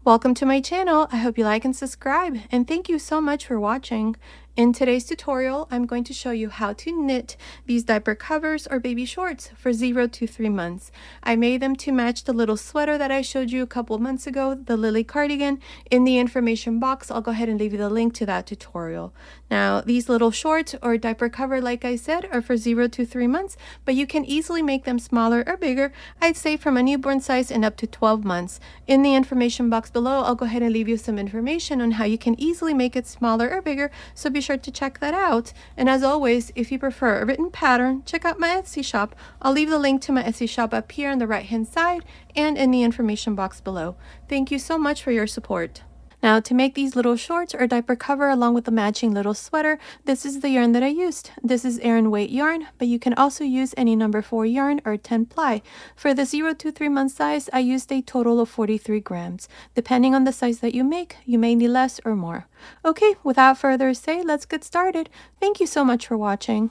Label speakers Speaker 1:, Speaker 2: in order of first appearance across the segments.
Speaker 1: Welcome to my channel. I hope you like and subscribe, and thank you so much for watching. In today's tutorial, I'm going to show you how to knit these diaper covers or baby shorts for 0 to 3 months. I made them to match the little sweater that I showed you a couple months ago, the Lily Cardigan. In the information box, I'll go ahead and leave you the link to that tutorial. Now, these little shorts or diaper cover, like I said, are for 0 to 3 months, but you can easily make them smaller or bigger. I'd say from a newborn size and up to 12 months. In the information box below, I'll go ahead and leave you some information on how you can easily make it smaller or bigger, so be sure to check that out. And as always, if you prefer a written pattern, check out my Etsy shop. I'll leave the link to my Etsy shop up here on the right hand side and in the information box below. Thank you so much for your support. Now, to make these little shorts or diaper cover along with the matching little sweater, this is the yarn that I used. This is Aran weight yarn, but you can also use any number 4 yarn or 10 ply. For the 0 to 3 month size, I used a total of 43 grams. Depending on the size that you make, you may need less or more. Okay, without further ado, let's get started. Thank you so much for watching.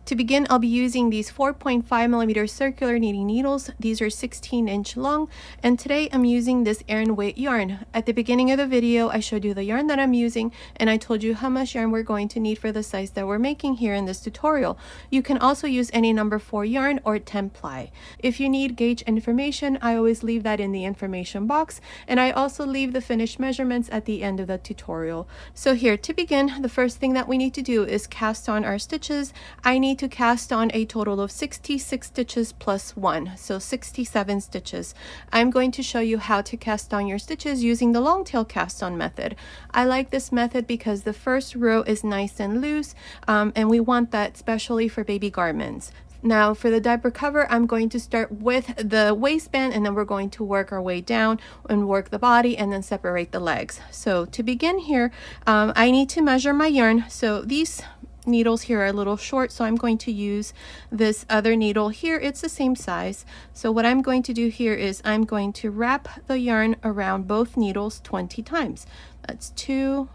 Speaker 1: To begin, I'll be using these 4.5mm circular knitting needles. These are 16-inch long, and today I'm using this Aran weight yarn. At the beginning of the video, I showed you the yarn that I'm using, and I told you how much yarn we're going to need for the size that we're making here in this tutorial. You can also use any number 4 yarn or 10 ply. If you need gauge information, I always leave that in the information box, and I also leave the finished measurements at the end of the tutorial. So here, to begin, the first thing that we need to do is cast on our stitches. I need to cast on a total of 66 stitches plus 1, so 67 stitches. I'm going to show you how to cast on your stitches using the long tail cast on method. I like this method because the first row is nice and loose, and we want that especially for baby garments. Now for the diaper cover, I'm going to start with the waistband, and then we're going to work our way down and work the body and then separate the legs. So to begin here, I need to measure my yarn. So these needles here are a little short, so I'm going to use this other needle here. It's the same size. So what I'm going to do here is I'm going to wrap the yarn around both needles 20 times. That's 2,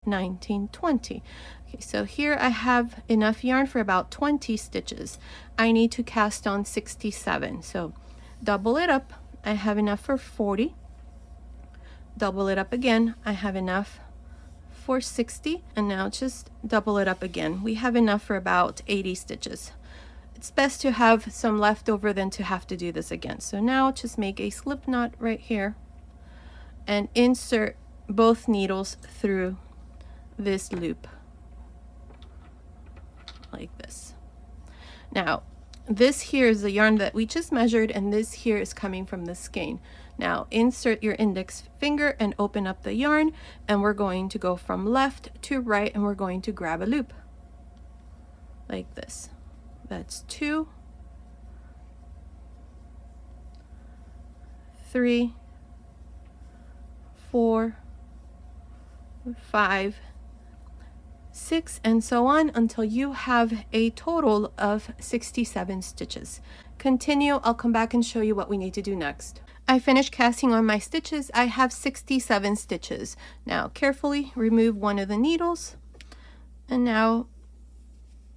Speaker 1: 19, 20. Okay, so here I have enough yarn for about 20 stitches. I need to cast on 67, so double it up. I have enough for 40. Double it up again. I have enough for 60, and now just double it up again. We have enough for about 80 stitches. It's best to have some left over than to have to do this again. So now just make a slip knot right here and insert both needles through this loop like this. Now this here is the yarn that we just measured, and this here is coming from the skein. Now insert your index finger and open up the yarn, and we're going to go from left to right, and we're going to grab a loop like this. That's 2, 3, 4, 5, 6, and so on until you have a total of 67 stitches. Continue. I'll come back and show you what we need to do next. I finished casting on my stitches. I have 67 stitches. Now carefully remove one of the needles, and now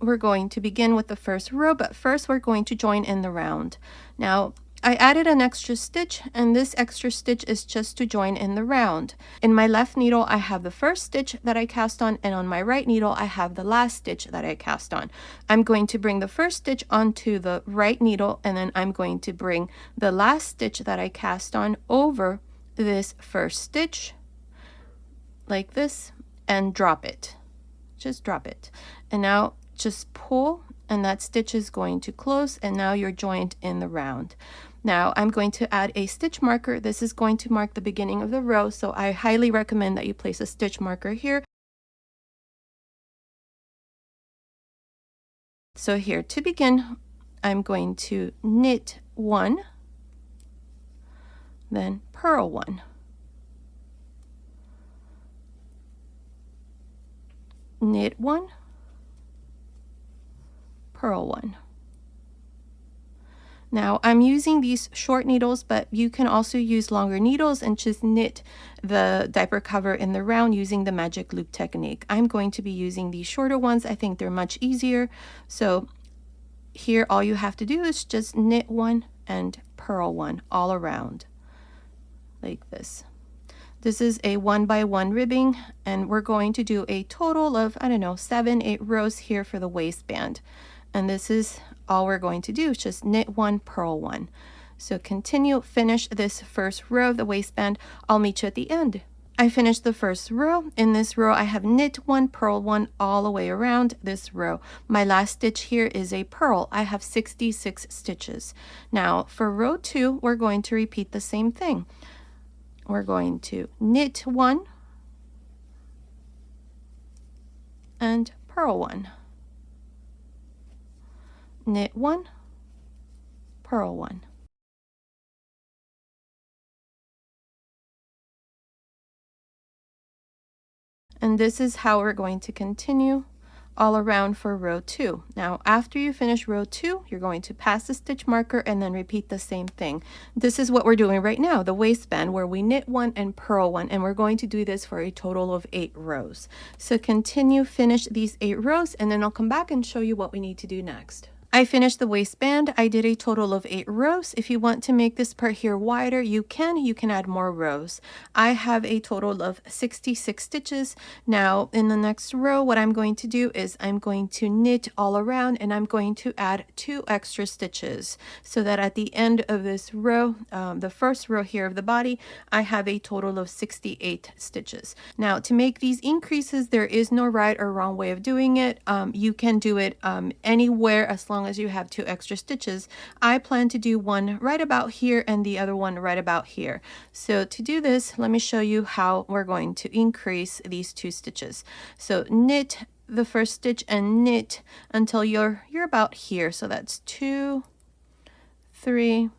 Speaker 1: we're going to begin with the first row, but first we're going to join in the round. Now I added an extra stitch, and this extra stitch is just to join in the round. In my left needle, I have the first stitch that I cast on, and on my right needle, I have the last stitch that I cast on. I'm going to bring the first stitch onto the right needle, and then I'm going to bring the last stitch that I cast on over this first stitch like this and drop it. Just drop it. And now just pull, and that stitch is going to close, and now you're joined in the round. Now I'm going to add a stitch marker. This is going to mark the beginning of the row, so I highly recommend that you place a stitch marker here. So here, to begin, I'm going to knit 1, then purl 1, knit 1, purl 1. Now I'm using these short needles, but you can also use longer needles and just knit the diaper cover in the round using the magic loop technique. I'm going to be using these shorter ones. I think they're much easier. So here all you have to do is just knit one and purl one all around like this. This is a 1x1 ribbing, and we're going to do a total of, I don't know, 7-8 rows here for the waistband. And this is all we're going to do, is just knit one, purl one. So continue, finish this first row of the waistband. I'll meet you at the end. I finished the first row. In this row, I have knit one, purl one all the way around this row. My last stitch here is a purl. I have 66 stitches. Now for row 2, we're going to repeat the same thing. We're going to knit one and purl one. Knit one, purl one. And this is how we're going to continue all around for row 2. Now after you finish row 2, you're going to pass the stitch marker and then repeat the same thing. This is what we're doing right now, the waistband, where we knit one and purl one, and we're going to do this for a total of 8 rows. So continue, finish these 8 rows, and then I'll come back and show you what we need to do next. I finished the waistband. I did a total of 8 rows. If you want to make this part here wider, you can add more rows. I have a total of 66 stitches. Now in the next row, what I'm going to do is I'm going to knit all around, and I'm going to add 2 extra stitches so that at the end of this row, the first row here of the body, I have a total of 68 stitches. Now to make these increases, there is no right or wrong way of doing it. You can do it anywhere as long as you have 2 extra stitches. I plan to do one right about here and the other one right about here. So to do this, let me show you how we're going to increase these 2 stitches. So knit the first stitch and knit until you're about here. So that's 2, 3,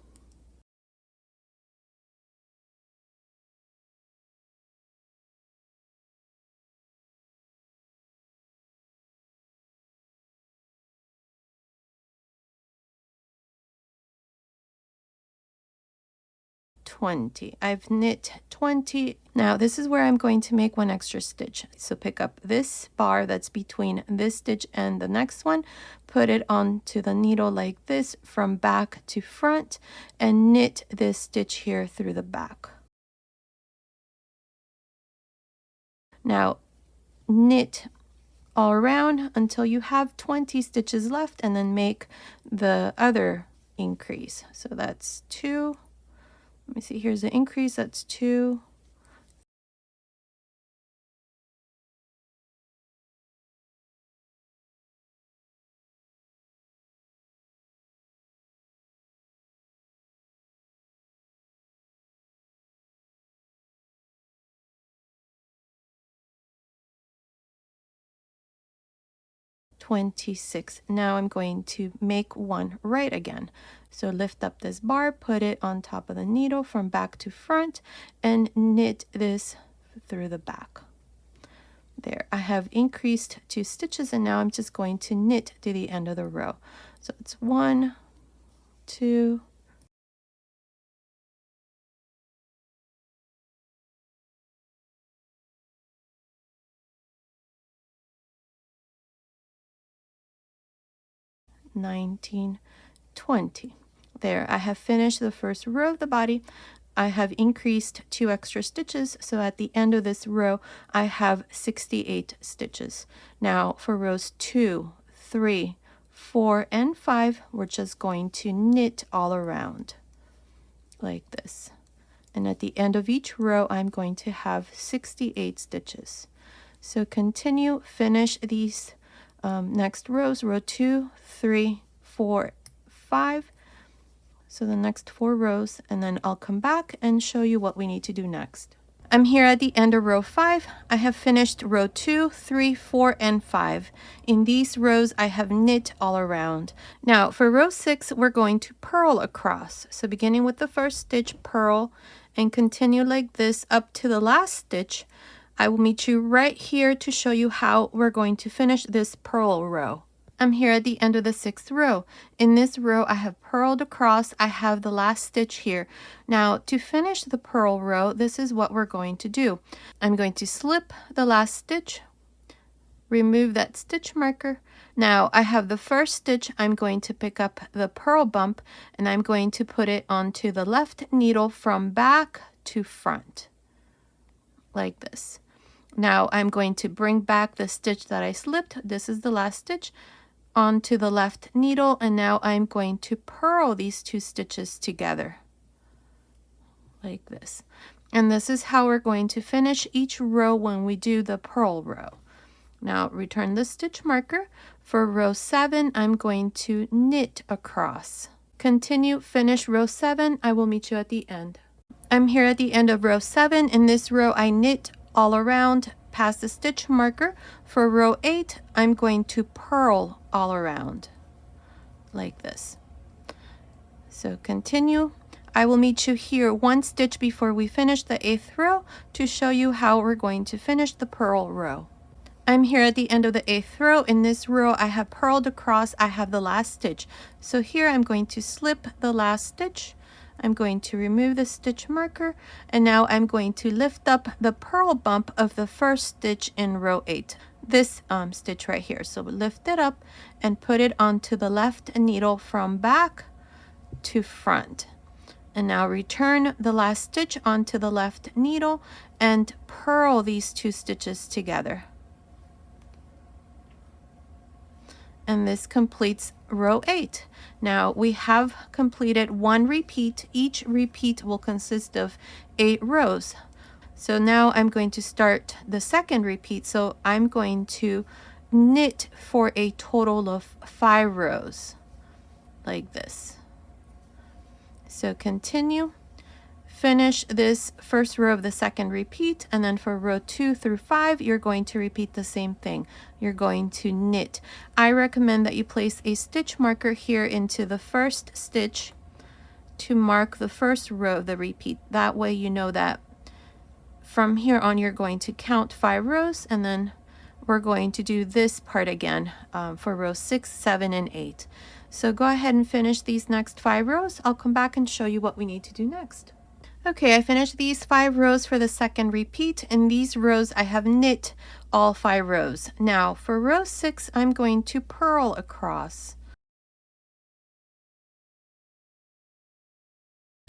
Speaker 1: 20. I've knit 20. Now this is where I'm going to make one extra stitch. So pick up this bar that's between this stitch and the next one, put it onto the needle like this from back to front, and knit this stitch here through the back. Now knit all around until you have 20 stitches left, and then make the other increase. So that's 2. Let me see, here's the increase, that's 2. $26. Now I'm going to make one right again. So lift up this bar, put it on top of the needle from back to front, and knit this through the back. There, I have increased 2 stitches, and now I'm just going to knit to the end of the row. So it's 1, 2, 19, 20. There, I have finished the first row of the body. I have increased 2 extra stitches, so at the end of this row I have 68 stitches. Now for rows 2, 3, 4, and 5, we're just going to knit all around like this. And at the end of each row, I'm going to have 68 stitches. So continue, finish these next rows, row 2, 3, 4, 5. So the next 4 rows, and then I'll come back and show you what we need to do next. I'm here at the end of row 5. I have finished row 2, 3, 4, and 5. In these rows, I have knit all around. Now for row 6, we're going to purl across. So beginning with the first stitch, purl, and continue like this up to the last stitch. I will meet you right here to show you how we're going to finish this purl row. I'm here at the end of the 6th row. In this row, I have purled across. I have the last stitch here. Now, to finish the purl row, this is what we're going to do. I'm going to slip the last stitch, remove that stitch marker. Now, I have the first stitch. I'm going to pick up the purl bump, and I'm going to put it onto the left needle from back to front, like this. Now, I'm going to bring back the stitch that I slipped. This is the last stitch, onto the left needle, and now I'm going to purl these 2 stitches together like this. And this is how we're going to finish each row when we do the purl row. Now return the stitch marker. For row 7, I'm going to knit across. Continue, finish row 7. I will meet you at the end. I'm here at the end of row 7. In this row, I knit all around past the stitch marker. For row 8, I'm going to purl all around like this. So continue. I will meet you here 1 stitch before we finish the 8th row to show you how we're going to finish the purl row. I'm here at the end of the 8th row. In this row, I have purled across. I have the last stitch. So here I'm going to slip the last stitch. I'm going to remove the stitch marker, and now I'm going to lift up the purl bump of the first stitch in row 8. This stitch right here. So lift it up and put it onto the left needle from back to front. And now return the last stitch onto the left needle and purl these 2 stitches together. And this completes row 8. Now we have completed 1 repeat. Each repeat will consist of 8 rows. So now I'm going to start the 2nd repeat. So I'm going to knit for a total of 5 rows like this. So continue. Finish this first row of the 2nd repeat, and then for row 2 through 5, you're going to repeat the same thing. You're going to knit. I recommend that you place a stitch marker here into the first stitch to mark the first row of the repeat. That way you know that from here on you're going to count 5 rows, and then we're going to do this part again for rows 6, 7, and 8. So go ahead and finish these next 5 rows. I'll come back and show you what we need to do next. Okay, I finished these 5 rows for the 2nd repeat. In these rows, I have knit all 5 rows. Now, for row 6, I'm going to purl across.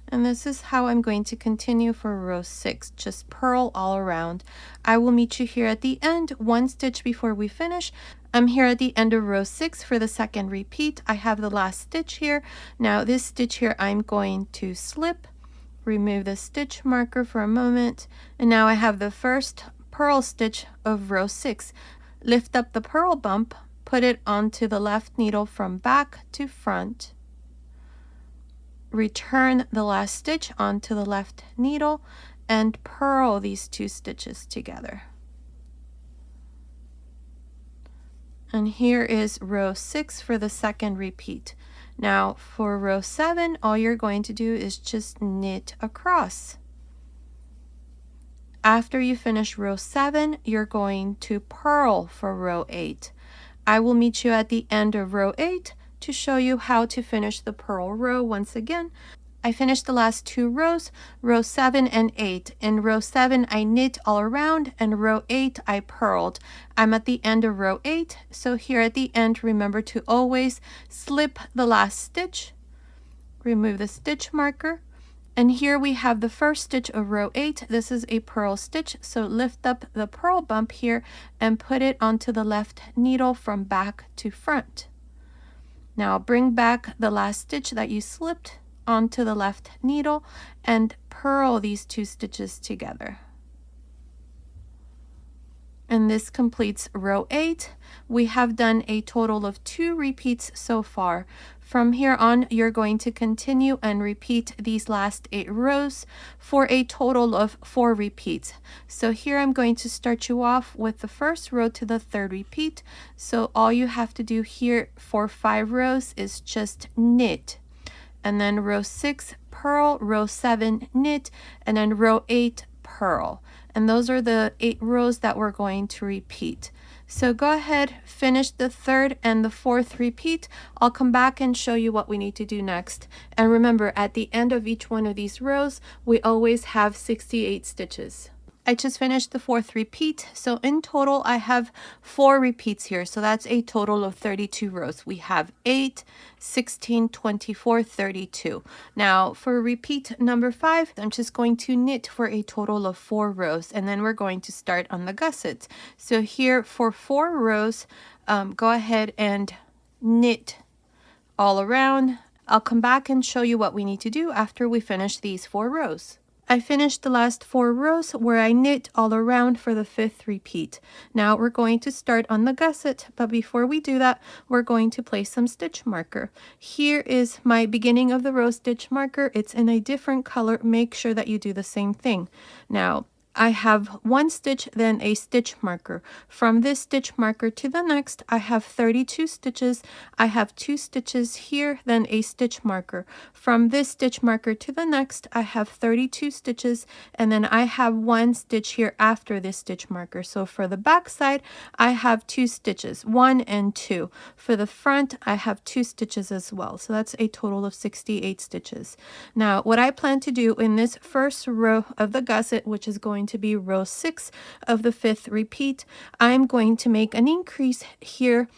Speaker 1: And this is how I'm going to continue for row 6. Just purl all around. I will meet you here at the end, 1 stitch before we finish. I'm here at the end of row 6 for the 2nd repeat. I have the last stitch here. Now, this stitch here, I'm going to slip. Remove the stitch marker for a moment, and now I have the first purl stitch of row 6. Lift up the purl bump, put it onto the left needle from back to front. Return the last stitch onto the left needle and purl these 2 stitches together. And here is row 6 for the 2nd repeat. Now for row 7, all you're going to do is just knit across. After you finish row 7, you're going to purl for row 8. I will meet you at the end of row 8 to show you how to finish the purl row once again. I finished the last 2 rows, row 7 and 8. In row 7, I knit all around, and row 8, I purled. I'm at the end of row 8, so here at the end, remember to always slip the last stitch, remove the stitch marker, and here we have the first stitch of row 8. This is a purl stitch, so lift up the purl bump here and put it onto the left needle from back to front. Now bring back the last stitch that you slipped onto the left needle and purl these 2 stitches together. And this completes row 8. We have done a total of 2 repeats so far. From here on, you're going to continue and repeat these last 8 rows for a total of 4 repeats. So here I'm going to start you off with the first row to the 3rd repeat. So all you have to do here for 5 rows is just knit. And then row 6, purl, row 7, knit, and then row 8, purl. And those are the 8 rows that we're going to repeat. So go ahead, finish the third and the fourth repeat. I'll come back and show you what we need to do next. And remember, at the end of each one of these rows, we always have 68 stitches. I just finished the fourth repeat, so in total I have 4 repeats here, so that's a total of 32 rows. We have 8, 16, 24, 32. Now for repeat number 5, I'm just going to knit for a total of 4 rows, and then we're going to start on the gusset. So here for 4 rows, go ahead and knit all around. I'll come back and show you what we need to do after we finish these 4 rows. I finished the last 4 rows where I knit all around for the 5th repeat. Now we're going to start on the gusset, but before we do that, we're going to place some stitch marker. Here is my beginning of the row stitch marker. It's in a different color. Make sure that you do the same thing. Now, I have 1 stitch, then a stitch marker. From this stitch marker to the next, I have 32 stitches. I have 2 stitches here, then a stitch marker. From this stitch marker to the next, I have 32 stitches, and then I have 1 stitch here after this stitch marker. So for the back side, I have 2 stitches, 1 and 2. For the front, I have 2 stitches as well. So that's a total of 68 stitches. Now, what I plan to do in this first row of the gusset, which is going to be row 6 of the 5th repeat, I'm going to make an increase here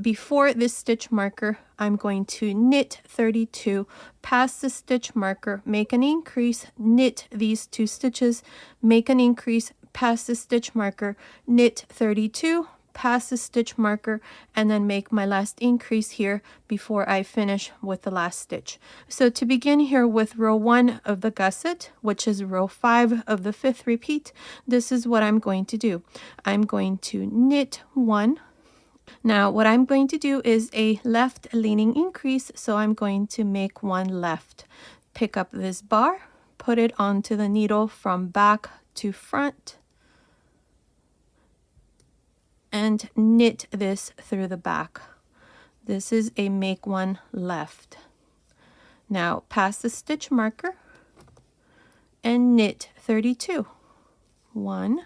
Speaker 1: before this stitch marker. I'm going to knit 32, pass the stitch marker, make an increase, knit these 2 stitches, make an increase, pass the stitch marker, knit 32, pass the stitch marker, and then make my last increase here before I finish with the last stitch. So to begin here with row 1 of the gusset, which is row 5 of the 5th repeat, this is what I'm going to do. I'm going to knit 1. Now what I'm going to do is a left leaning increase, so I'm going to make 1 left. Pick up this bar, put it onto the needle from back to front, and knit this through the back. This is a make 1 left. Now pass the stitch marker and knit 32. 1,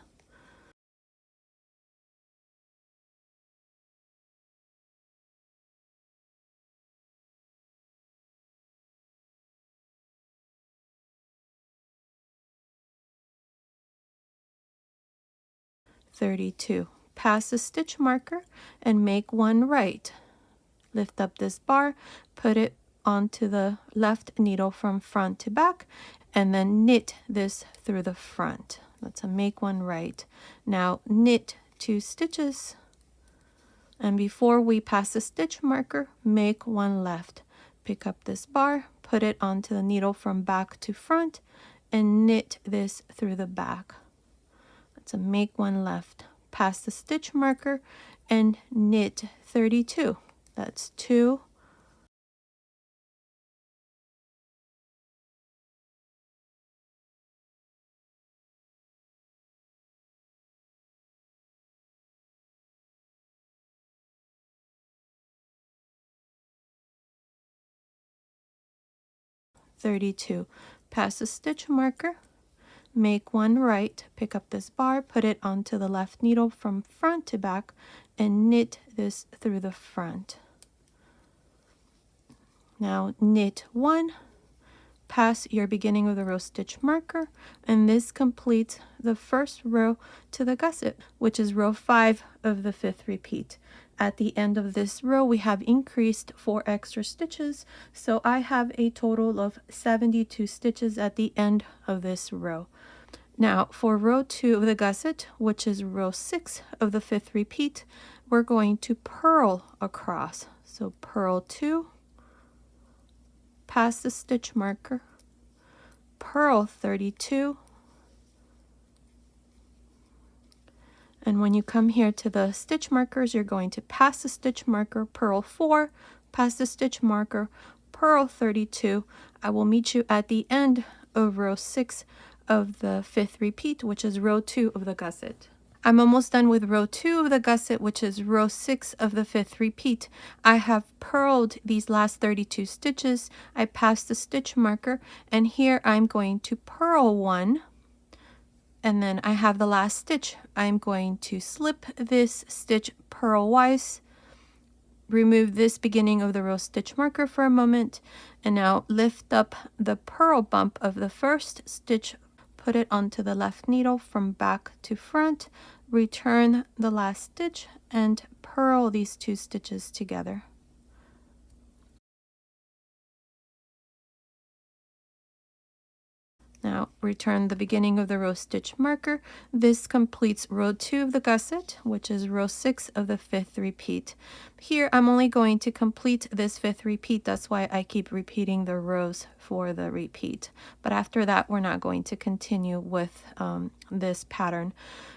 Speaker 1: 32. Pass the stitch marker and make 1 right. Lift up this bar, put it onto the left needle from front to back, and then knit this through the front. That's a make 1 right. Now knit 2 stitches, and before we pass the stitch marker, make 1 left. Pick up this bar, put it onto the needle from back to front, and knit this through the back. That's a make 1 left. Pass the stitch marker and knit 32. That's 2, 32. Pass the stitch marker, make 1 right, pick up this bar, put it onto the left needle from front to back, and knit this through the front. Now knit 1, pass your beginning of the row stitch marker, and this completes the first row to the gusset, which is row 5 of the 5th repeat. At the end of this row, we have increased 4 extra stitches, so I have a total of 72 stitches at the end of this row. Now for row 2 of the gusset, which is row 6 of the 5th repeat, we're going to purl across. So purl 2, pass the stitch marker, purl 32, and when you come here to the stitch markers, you're going to pass the stitch marker, purl 4, pass the stitch marker, purl 32. I will meet you at the end of row 6 of the 5th repeat, which is row 2 of the gusset. I'm almost done with row 2 of the gusset, which is row 6 of the 5th repeat. I have purled these last 32 stitches. I passed the stitch marker, and here I'm going to purl 1, And then I have the last stitch. I'm going to slip this stitch purlwise, remove this beginning of the row stitch marker for a moment, and now lift up the purl bump of the first stitch, put it onto the left needle from back to front, return the last stitch, and purl these two stitches together. Now return the beginning of the row stitch marker. This completes row 2 of the gusset, which is row 6 of the 5th repeat. Here I'm only going to complete this 5th repeat. That's why I keep repeating the rows for the repeat. But after that, we're not going to continue with this pattern.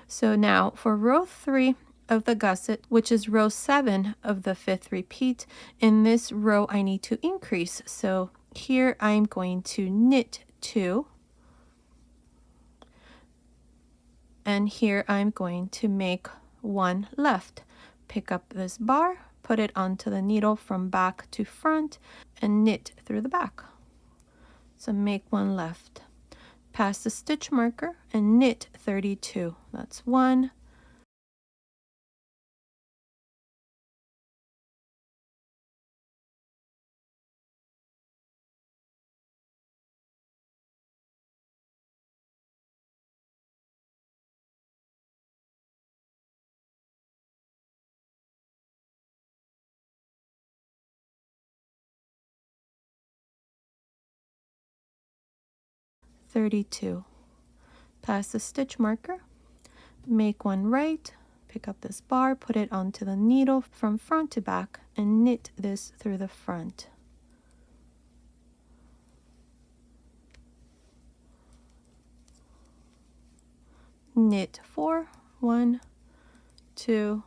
Speaker 1: So now for row 3 of the gusset, which is row 7 of the 5th repeat, in this row I need to increase. So here I'm going to knit 2. And here I'm going to make 1 left. Pick up this bar, put it onto the needle from back to front, and knit through the back. So make 1 left. Pass the stitch marker and knit 32. That's 1, 32. Pass the stitch marker, make 1 right, pick up this bar, put it onto the needle from front to back, and knit this through the front. Knit 4, 1, 2,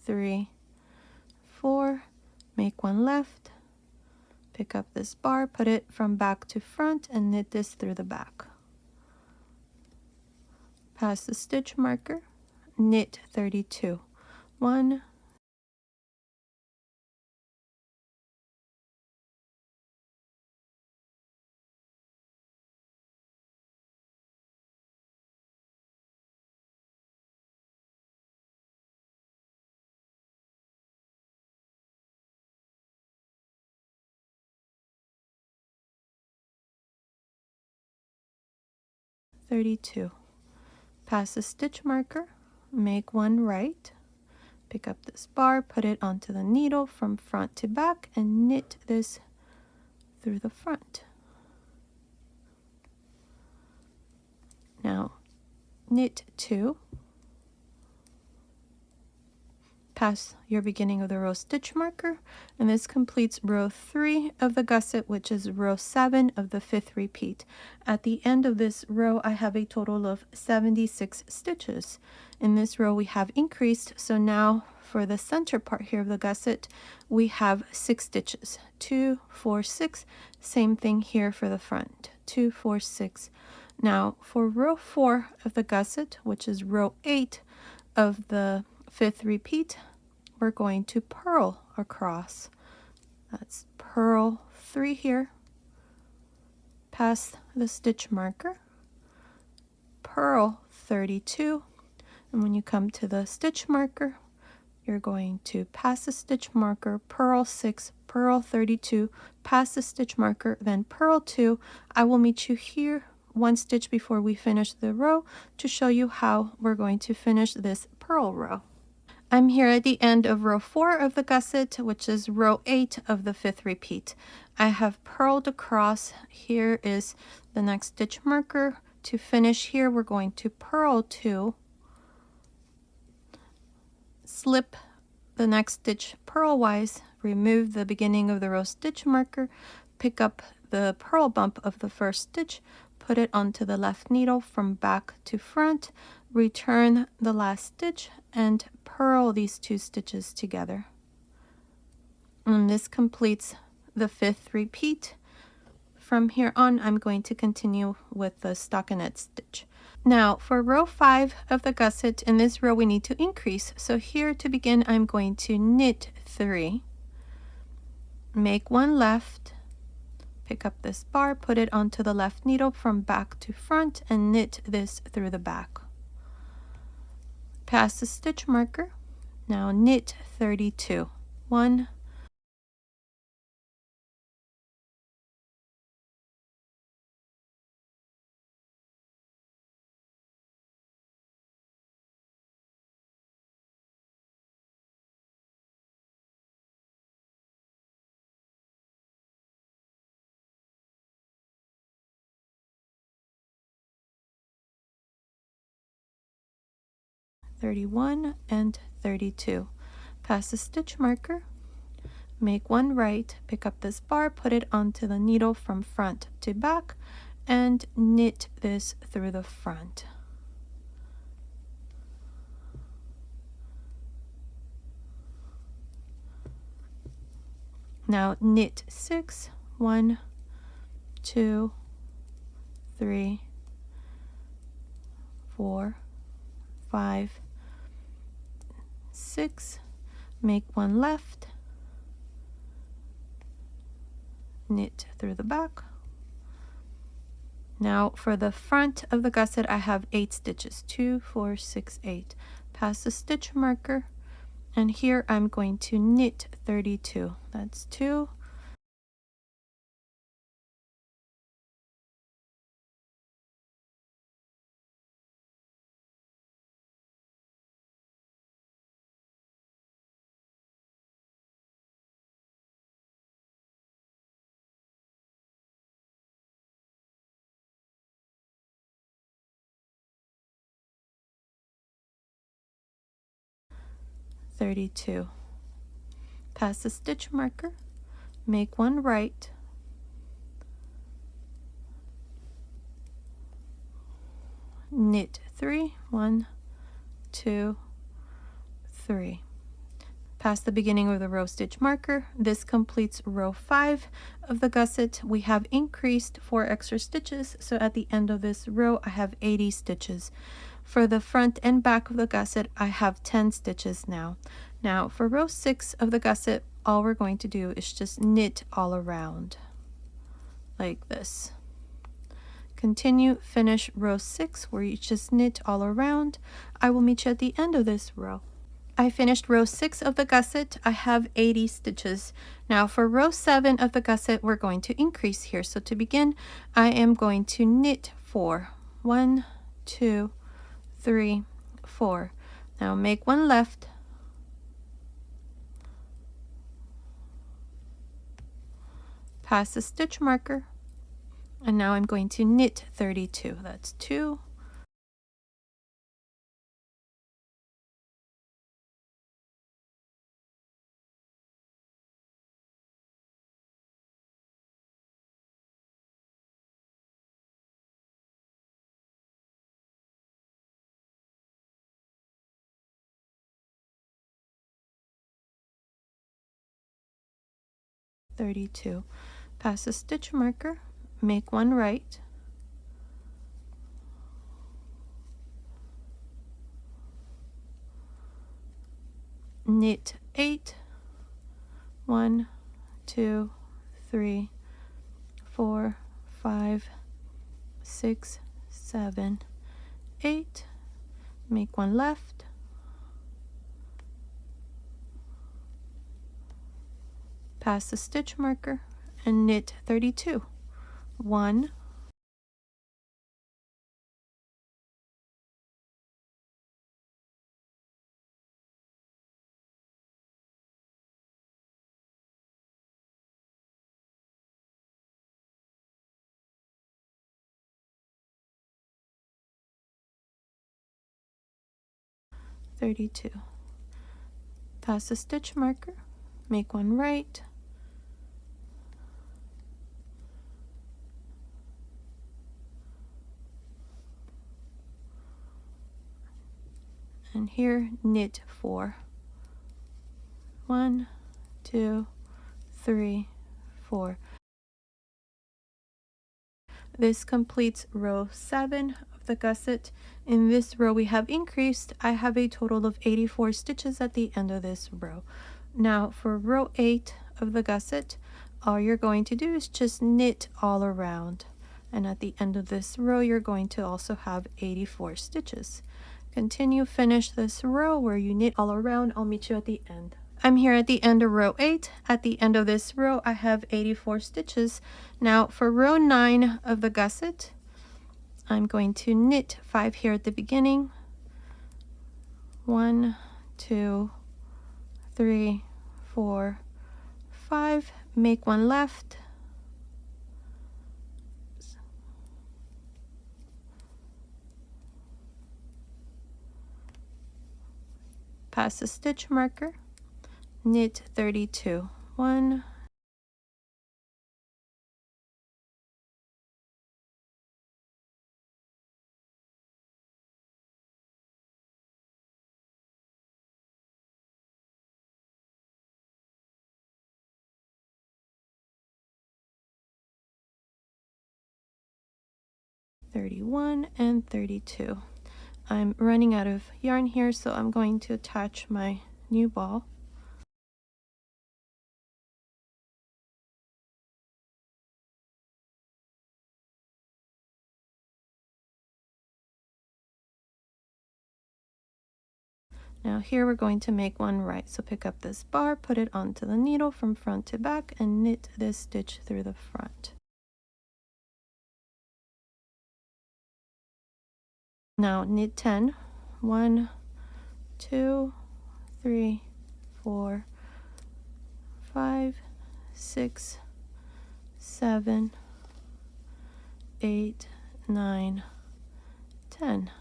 Speaker 1: 3, 4, make 1 left, pick up this bar, put it from back to front, and knit this through the back. Pass the stitch marker, knit 32. 1, 32. Pass the stitch marker, make 1 right, pick up this bar, put it onto the needle from front to back, and knit this through the front. Now knit 2, pass your beginning of the row stitch marker, and this completes row 3 of the gusset, which is row 7 of the 5th repeat. At the end of this row, I have a total of 76 stitches. In this row we have increased, so now for the center part here of the gusset, we have 6 stitches. 2, 4, 6. Same thing here for the front. 2, 4, 6. Now for row 4 of the gusset, which is row 8 of the 5th repeat, we're going to purl across. That's purl 3 here, pass the stitch marker, purl 32, and when you come to the stitch marker, you're going to pass the stitch marker, purl 6, purl 32, pass the stitch marker, then purl 2. I will meet you here 1 stitch before we finish the row to show you how we're going to finish this purl row. I'm here at the end of row 4 of the gusset, which is row 8 of the 5th repeat. I have purled across. Here is the next stitch marker. To finish here, we're going to purl 2, slip the next stitch purlwise, remove the beginning of the row stitch marker, pick up the purl bump of the first stitch, put it onto the left needle from back to front, return the last stitch, and purl these 2 stitches together. And this completes the 5th repeat. From here on, I'm going to continue with the stockinette stitch. Now for row 5 of the gusset, in this row we need to increase. So here to begin, I'm going to knit 3, make 1 left, pick up this bar, put it onto the left needle from back to front, and knit this through the back. Pass the stitch marker. Now knit 32. 1, 31, and 32. Pass the stitch marker, make one right, pick up this bar, put it onto the needle from front to back, and knit this through the front. Now knit 6, 1, 2, 3, 4, 5, 6, make one left, knit through the back. Now for the front of the gusset, I have 8 stitches, 2, 4, 6, 8. Pass the stitch marker, and here I'm going to knit 32. That's 2, 32. Pass the stitch marker, make one right, knit 3, 1, 2, 3. Past the beginning of the row stitch marker. This completes row 5 of the gusset. We have increased 4 extra stitches, so at the end of this row I have 80 stitches. For the front and back of the gusset, I have 10 stitches now. Now for row 6 of the gusset, all we're going to do is just knit all around like this. Continue, finish row 6 where you just knit all around. I will meet you at the end of this row. I finished row 6 of the gusset. I have 80 stitches. Now for row 7 of the gusset, we're going to increase here. So to begin, I am going to knit 4. 1, 2, 3, 4. Now make one left, pass the stitch marker, and now I'm going to knit 32. That's 2, 32. Pass the stitch marker, make one right, knit 8, 1, 2, 3, 4, 5, 6, 7, 8, make one left, pass the stitch marker, and knit 32. 1, 32. Pass the stitch marker, make one right, and here knit 4. 1, 2, 3, 4. This completes row 7 of the gusset. In this row we have increased. I have a total of 84 stitches at the end of this row. Now for row 8 of the gusset, all you're going to do is just knit all around. And at the end of this row, you're going to also have 84 stitches. Continue, finish this row where you knit all around. I'll meet you at the end. I'm here at the end of row 8. At the end of this row, I have 84 stitches. Now for row 9 of the gusset, I'm going to knit 5 here at the beginning. 1, 2, 3, 4, 5. Make one left. Pass the stitch marker. Knit 32. 1, 31 and 32. I'm running out of yarn here, so I'm going to attach my new ball. Now here we're going to make one right. So pick up this bar, put it onto the needle from front to back, and knit this stitch through the front. Now knit 10. 1, 2, 3, 4, 5, 6, 7, 8, 9, 10.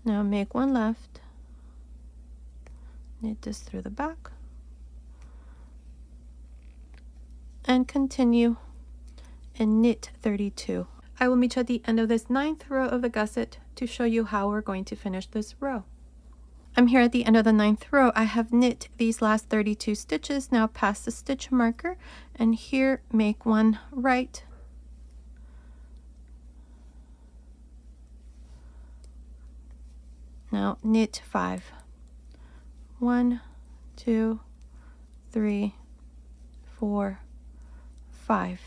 Speaker 1: Now make one left, knit this through the back, and continue and knit 32. I will meet you at the end of this 9th row of the gusset to show you how we're going to finish this row. I'm here at the end of the 9th row. I have knit these last 32 stitches. Now pass the stitch marker, and here make one right. Now knit 5. 1, 2, 3, 4, 5.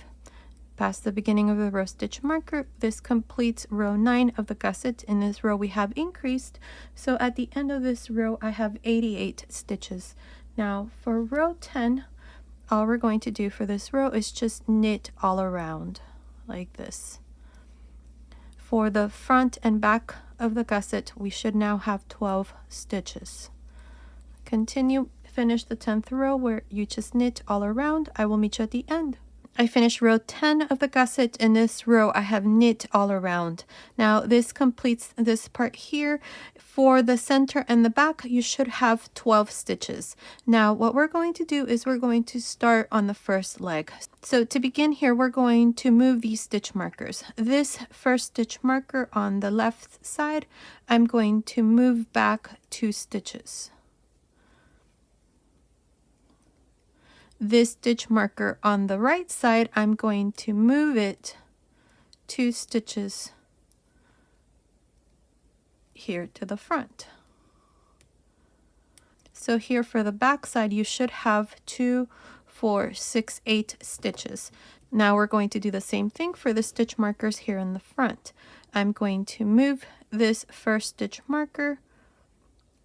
Speaker 1: Pass the beginning of the row stitch marker. This completes row 9 of the gusset. In this row we have increased, so at the end of this row I have 88 stitches. Now for row 10, all we're going to do for this row is just knit all around like this. For the front and back of the gusset, we should now have 12 stitches. Continue, finish the 10th row where you just knit all around. I will meet you at the end. I finished row 10 of the gusset. In this row I have knit all around. Now this completes this part here. For the center and the back you should have 12 stitches. Now what we're going to do is we're going to start on the first leg. So to begin here, we're going to move these stitch markers. This first stitch marker on the left side, I'm going to move back 2 stitches. This stitch marker on the right side, I'm going to move it 2 stitches here to the front. So here for the back side, you should have 2, 4, 6, 8 stitches. Now we're going to do the same thing for the stitch markers here in the front. I'm going to move this first stitch marker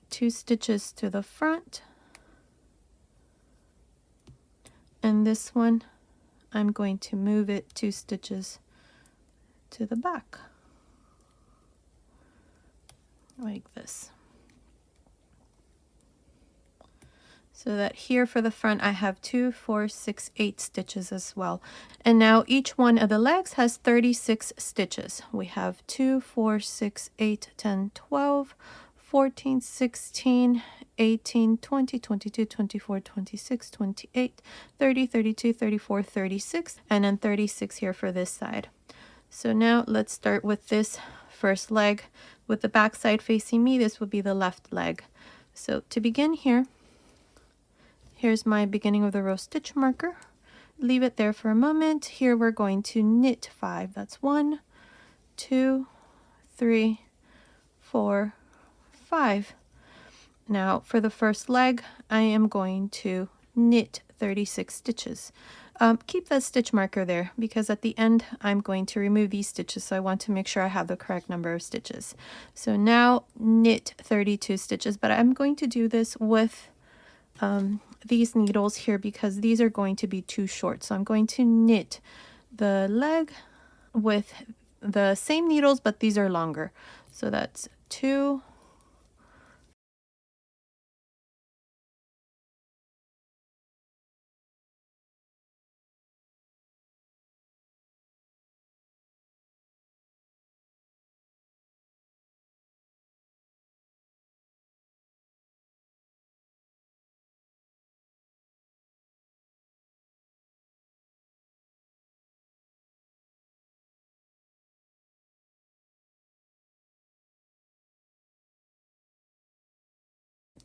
Speaker 1: 2 stitches to the front. And this one, I'm going to move it 2 stitches to the back, like this. So that here for the front, I have 2, 4, 6, 8 stitches as well. And now each one of the legs has 36 stitches. We have 2, 4, 6, 8, 10, 12, 14, 16, 18, 20, 22, 24, 26, 28, 30, 32, 34, 36, and then 36 here for this side. So now let's start with this first leg. With the back side facing me, this will be the left leg. So to begin here, here's my beginning of the row stitch marker. Leave it there for a moment. Here we're going to knit 5. That's 1, 2, 3, 4, 5. Now for the first leg, I am going to knit 36 stitches. Keep that stitch marker there because at the end I'm going to remove these stitches, so I want to make sure I have the correct number of stitches. So now knit 32 stitches, but I'm going to do this with these needles here because these are going to be too short. So I'm going to knit the leg with the same needles, but these are longer. So that's 2,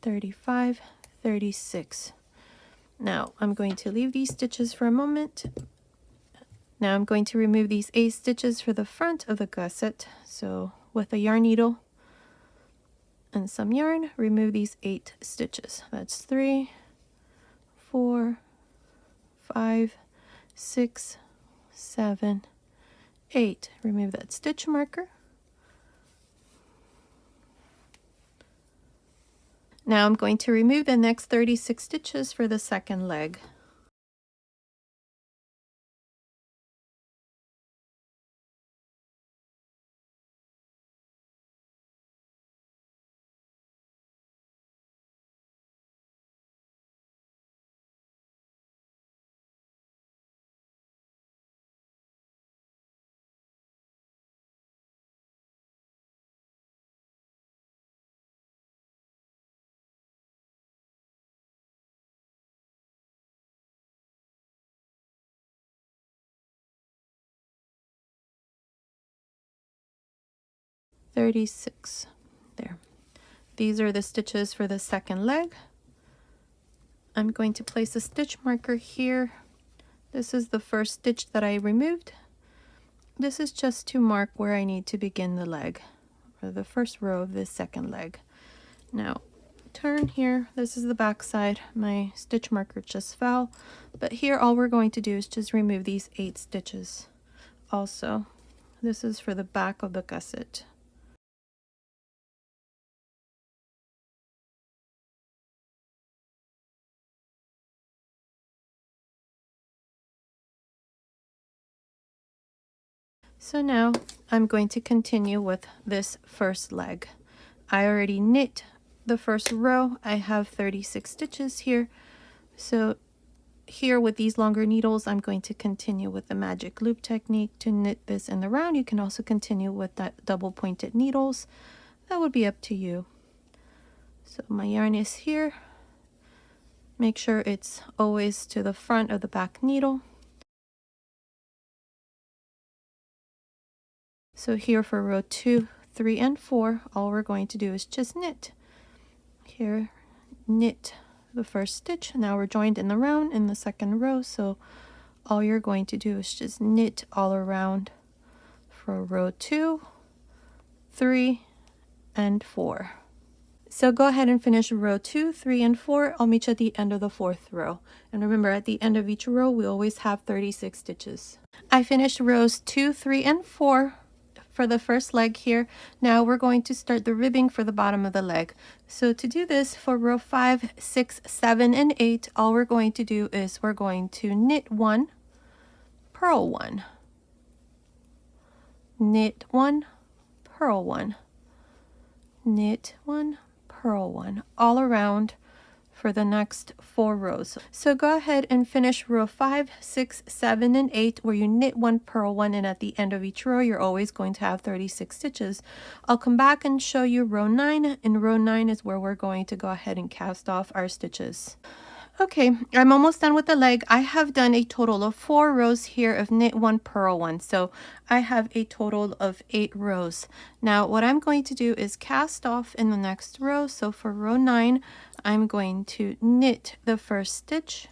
Speaker 1: 35, 36. Now I'm going to leave these stitches for a moment. Now I'm going to remove these 8 stitches for the front of the gusset. So with a yarn needle and some yarn, remove these 8 stitches. That's 3, 4, 5, 6, 7, 8. Remove that stitch marker. Now I'm going to remove the next 36 stitches for the second leg. "36. There. These are the stitches for the second leg. I'm going to place a stitch marker here. This is the first stitch that I removed. This is just to mark where I need to begin the leg, or the first row of this second leg. Now turn here. This is the back side. My stitch marker just fell, but here all we're going to do is just remove these 8 stitches. Also, this is for the back of the gusset. So now I'm going to continue with this first leg. I already knit the first row. I have 36 stitches here. So here with these longer needles, I'm going to continue with the magic loop technique to knit this in the round. You can also continue with that double pointed needles. That would be up to you. So my yarn is here. Make sure it's always to the front of the back needle. So here for row 2, 3, and 4, all we're going to do is just knit. Here, knit the first stitch. Now we're joined in the round in the second row, so all you're going to do is just knit all around for row 2, 3, and 4. So go ahead and finish row 2, 3, and 4. I'll meet you at the end of the 4th row. And remember, at the end of each row, we always have 36 stitches. I finished rows 2, 3, and 4 for the first leg here. Now we're going to start the ribbing for the bottom of the leg. So to do this for row 5, 6, 7, and 8, all we're going to do is we're going to knit 1, purl 1, knit 1, purl 1, knit 1, purl 1, all around for the next 4 rows. So go ahead and finish row 5, 6, 7, and 8 where you knit 1, purl 1, and at the end of each row you're always going to have 36 stitches. I'll come back and show you row 9, and row 9 is where we're going to go ahead and cast off our stitches. Okay, I'm almost done with the leg. I have done a total of 4 rows here of knit 1, purl 1. So I have a total of 8 rows. Now what I'm going to do is cast off in the next row. So for row 9, I'm going to knit the first stitch,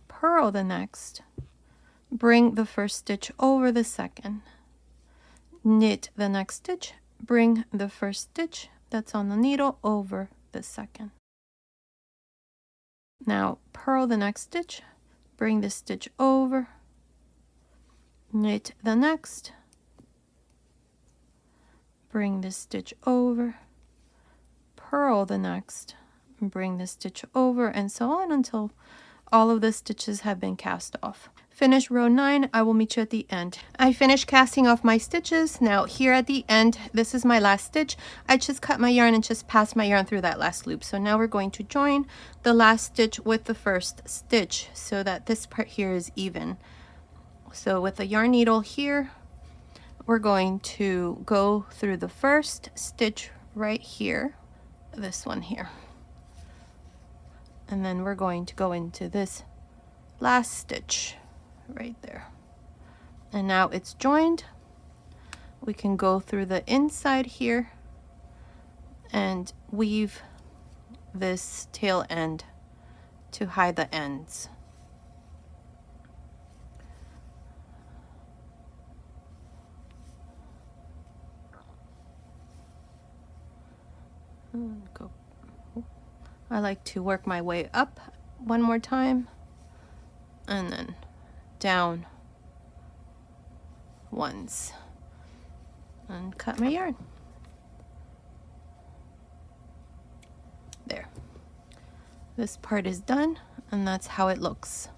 Speaker 1: purl the next, bring the first stitch over the second, knit the next stitch, bring the first stitch that's on the needle over the second. Now purl the next stitch, bring this stitch over, knit the next, bring this stitch over, purl the next, bring this stitch over, and so on until all of the stitches have been cast off. Finish row 9. I will meet you at the end. I finished casting off my stitches. Now here at the end, this is my last stitch. I just cut my yarn and just passed my yarn through that last loop. So now we're going to join the last stitch with the first stitch so that this part here is even. So with the yarn needle here, we're going to go through the first stitch right here, this one here. And then we're going to go into this last stitch right there. And now it's joined. We can go through the inside here and weave this tail end to hide the ends. Go. I like to work my way up one more time and then down once and cut my yarn. There. This part is done and that's how it looks.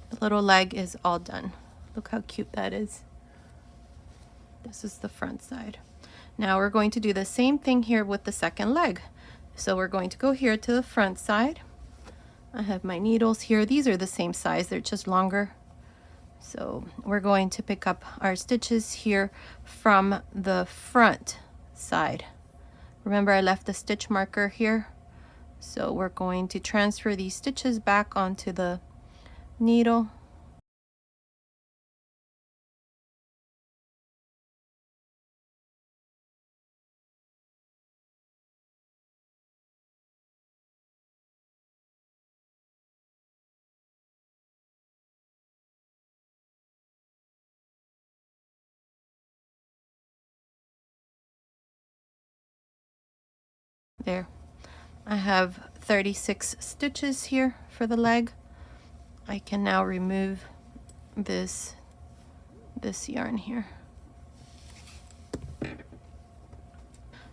Speaker 1: The little leg is all done. Look how cute that is. This is the front side. Now we're going to do the same thing here with the second leg. So we're going to go here to the front side. I have my needles here. These are the same size, they're just longer. So we're going to pick up our stitches here from the front side. Remember I left the stitch marker here. So we're going to transfer these stitches back onto the needle. There. I have 36 stitches here for the leg. I can now remove this yarn here.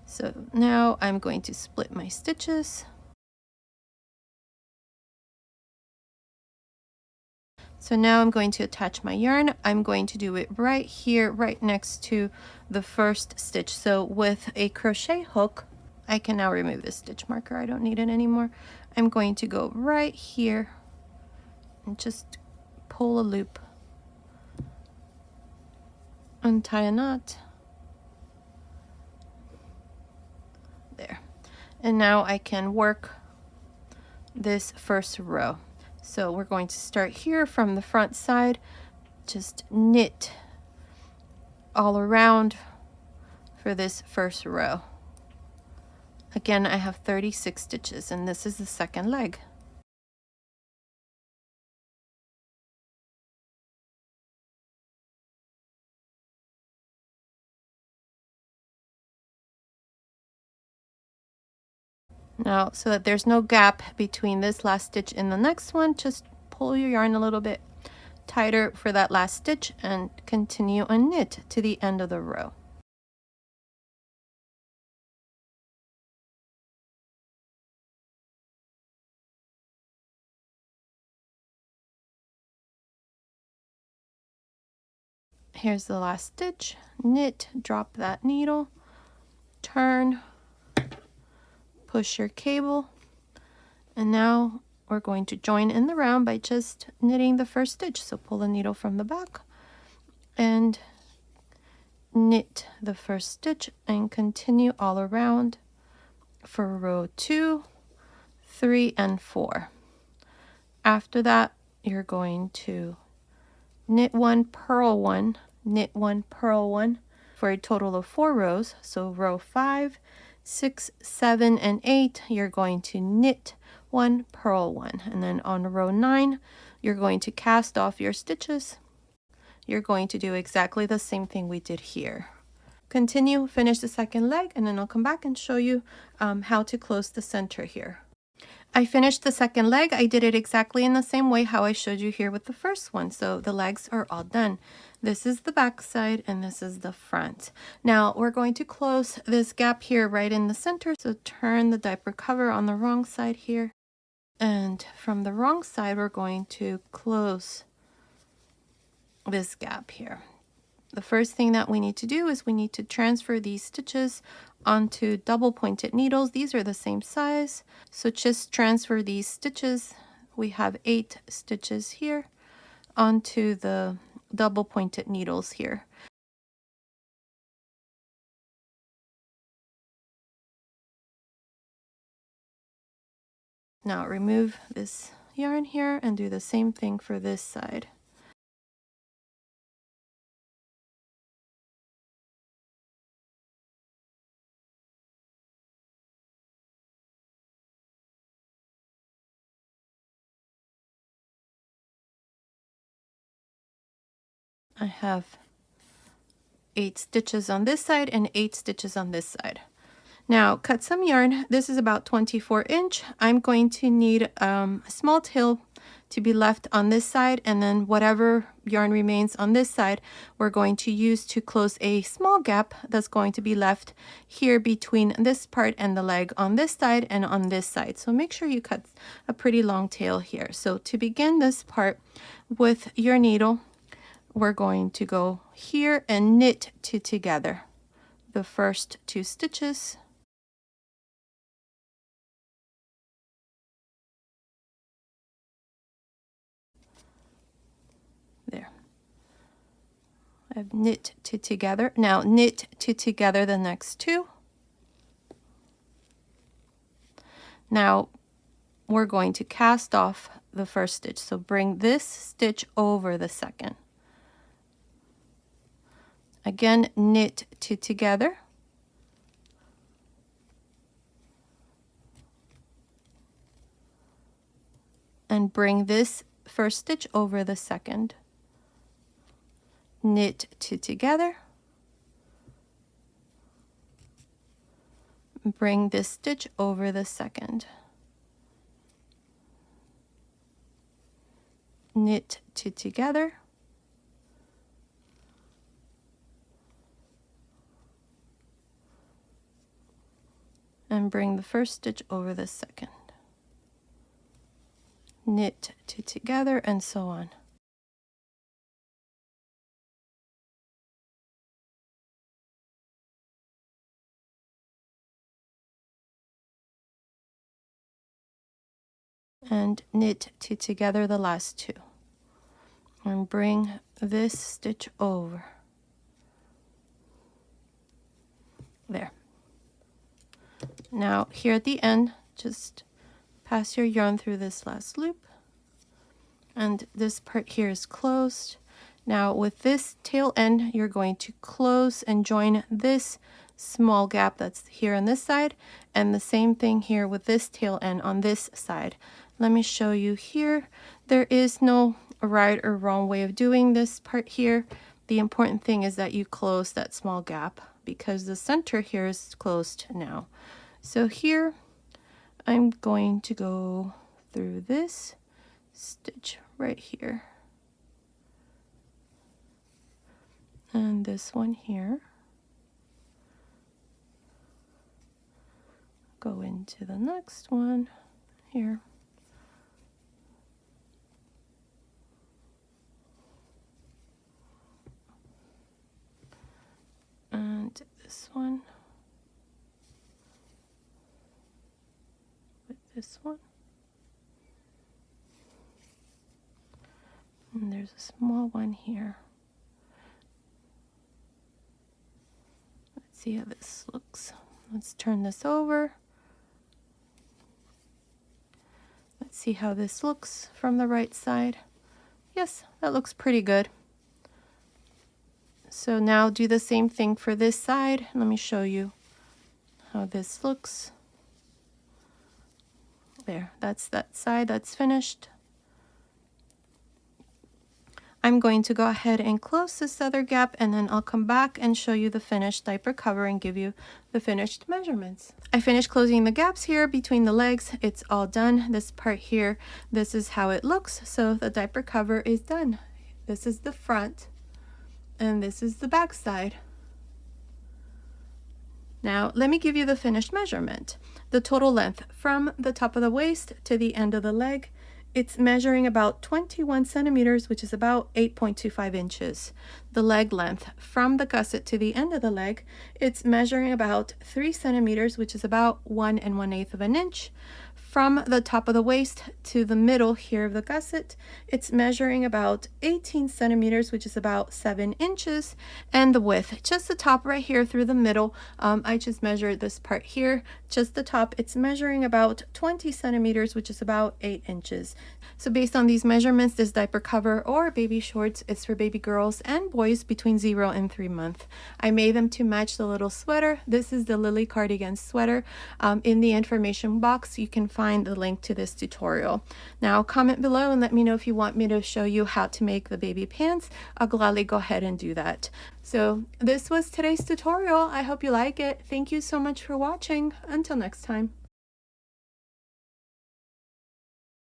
Speaker 1: So now I'm going to split my stitches. So now I'm going to attach my yarn. I'm going to do it right here, right next to the first stitch. So with a crochet hook, I can now remove this stitch marker. I don't need it anymore. I'm going to go right here and just pull a loop, untie a knot. There. And now I can work this first row. So we're going to start here from the front side, just knit all around for this first row. Again, I have 36 stitches and this is the second leg. Now, so that there's no gap between this last stitch and the next one, just pull your yarn a little bit tighter for that last stitch and continue and knit to the end of the row. Here's the last stitch, knit, drop that needle, turn, push your cable, and now we're going to join in the round by just knitting the first stitch. So pull the needle from the back and knit the first stitch and continue all around for row 2, 3, and 4. After that, you're going to knit 1, purl 1, knit 1, purl 1 for a total of 4 rows. So row 5, 6, 7, and 8, you're going to knit 1, purl 1. And then on row 9, you're going to cast off your stitches. You're going to do exactly the same thing we did here. Continue, finish the second leg, and then I'll come back and show you how to close the center here. I finished the second leg. I did it exactly in the same way how I showed you here with the first one. So the legs are all done. This is the back side and this is the front. Now we're going to close this gap here right in the center. So turn the diaper cover on the wrong side here. And from the wrong side, we're going to close this gap here. The first thing that we need to do is we need to transfer these stitches onto double pointed needles. These are the same size, so just transfer these stitches. We have 8 stitches here onto the double pointed needles here. Now remove this yarn here and do the same thing for this side. I have 8 stitches on this side and 8 stitches on this side. Now cut some yarn. This is about 24 inch. I'm going to need a small tail to be left on this side, and then whatever yarn remains on this side we're going to use to close a small gap that's going to be left here between this part and the leg on this side and on this side. So make sure you cut a pretty long tail here. So to begin this part with your needle, we're going to go here and knit 2 together. The first 2 stitches. There. I've knit 2 together. Now knit 2 together the next 2. Now we're going to cast off the first stitch. So bring this stitch over the second. Again, knit 2 together. And bring this first stitch over the second. Knit 2 together. Bring this stitch over the second. Knit 2 together. And bring the first stitch over the second. Knit 2 together, and so on. And knit 2 together the last 2. And bring this stitch over. There. Now here at the end, just pass your yarn through this last loop, and this part here is closed. Now with this tail end, you're going to close and join this small gap that's here on this side, and the same thing here with this tail end on this side. Let me show you here. There is no right or wrong way of doing this part here. The important thing is that you close that small gap because the center here is closed now. So here I'm going to go through this stitch right here and this one here, go into the next one here, and this one with this one. And there's a small one here. Let's see how this looks. Let's turn this over. Let's see how this looks from the right side. Yes, that looks pretty good. So now do the same thing for this side. Let me show you how this looks. There, that's that side that's finished. I'm going to go ahead and close this other gap, and then I'll come back and show you the finished diaper cover and give you the finished measurements. I finished closing the gaps here between the legs. It's all done. This part here, this is how it looks. So the diaper cover is done. This is the front and this is the back side. Now let me give you the finished measurement. The total length from the top of the waist to the end of the leg, it's measuring about 21 centimeters, which is about 8.25 inches. The leg length from the gusset to the end of the leg, it's measuring about 3 centimeters, which is about 1 1/8 of an inch. From the top of the waist to the middle here of the gusset, it's measuring about 18 centimeters, which is about 7 inches. And the width, just the top right here through the middle, I just measured this part here, just the top, it's measuring about 20 centimeters, which is about 8 inches. So based on these measurements, this diaper cover or baby shorts is for baby girls and boys between 0 and 3 months. I made them to match the little sweater. This is the Lily Cardigan sweater. In the information box, you can find the link to this tutorial. Now comment below and let me know if you want me to show you how to make the baby pants. I'll gladly go ahead and do that. So this was today's tutorial. I hope you like it. Thank you so much for watching. Until next time.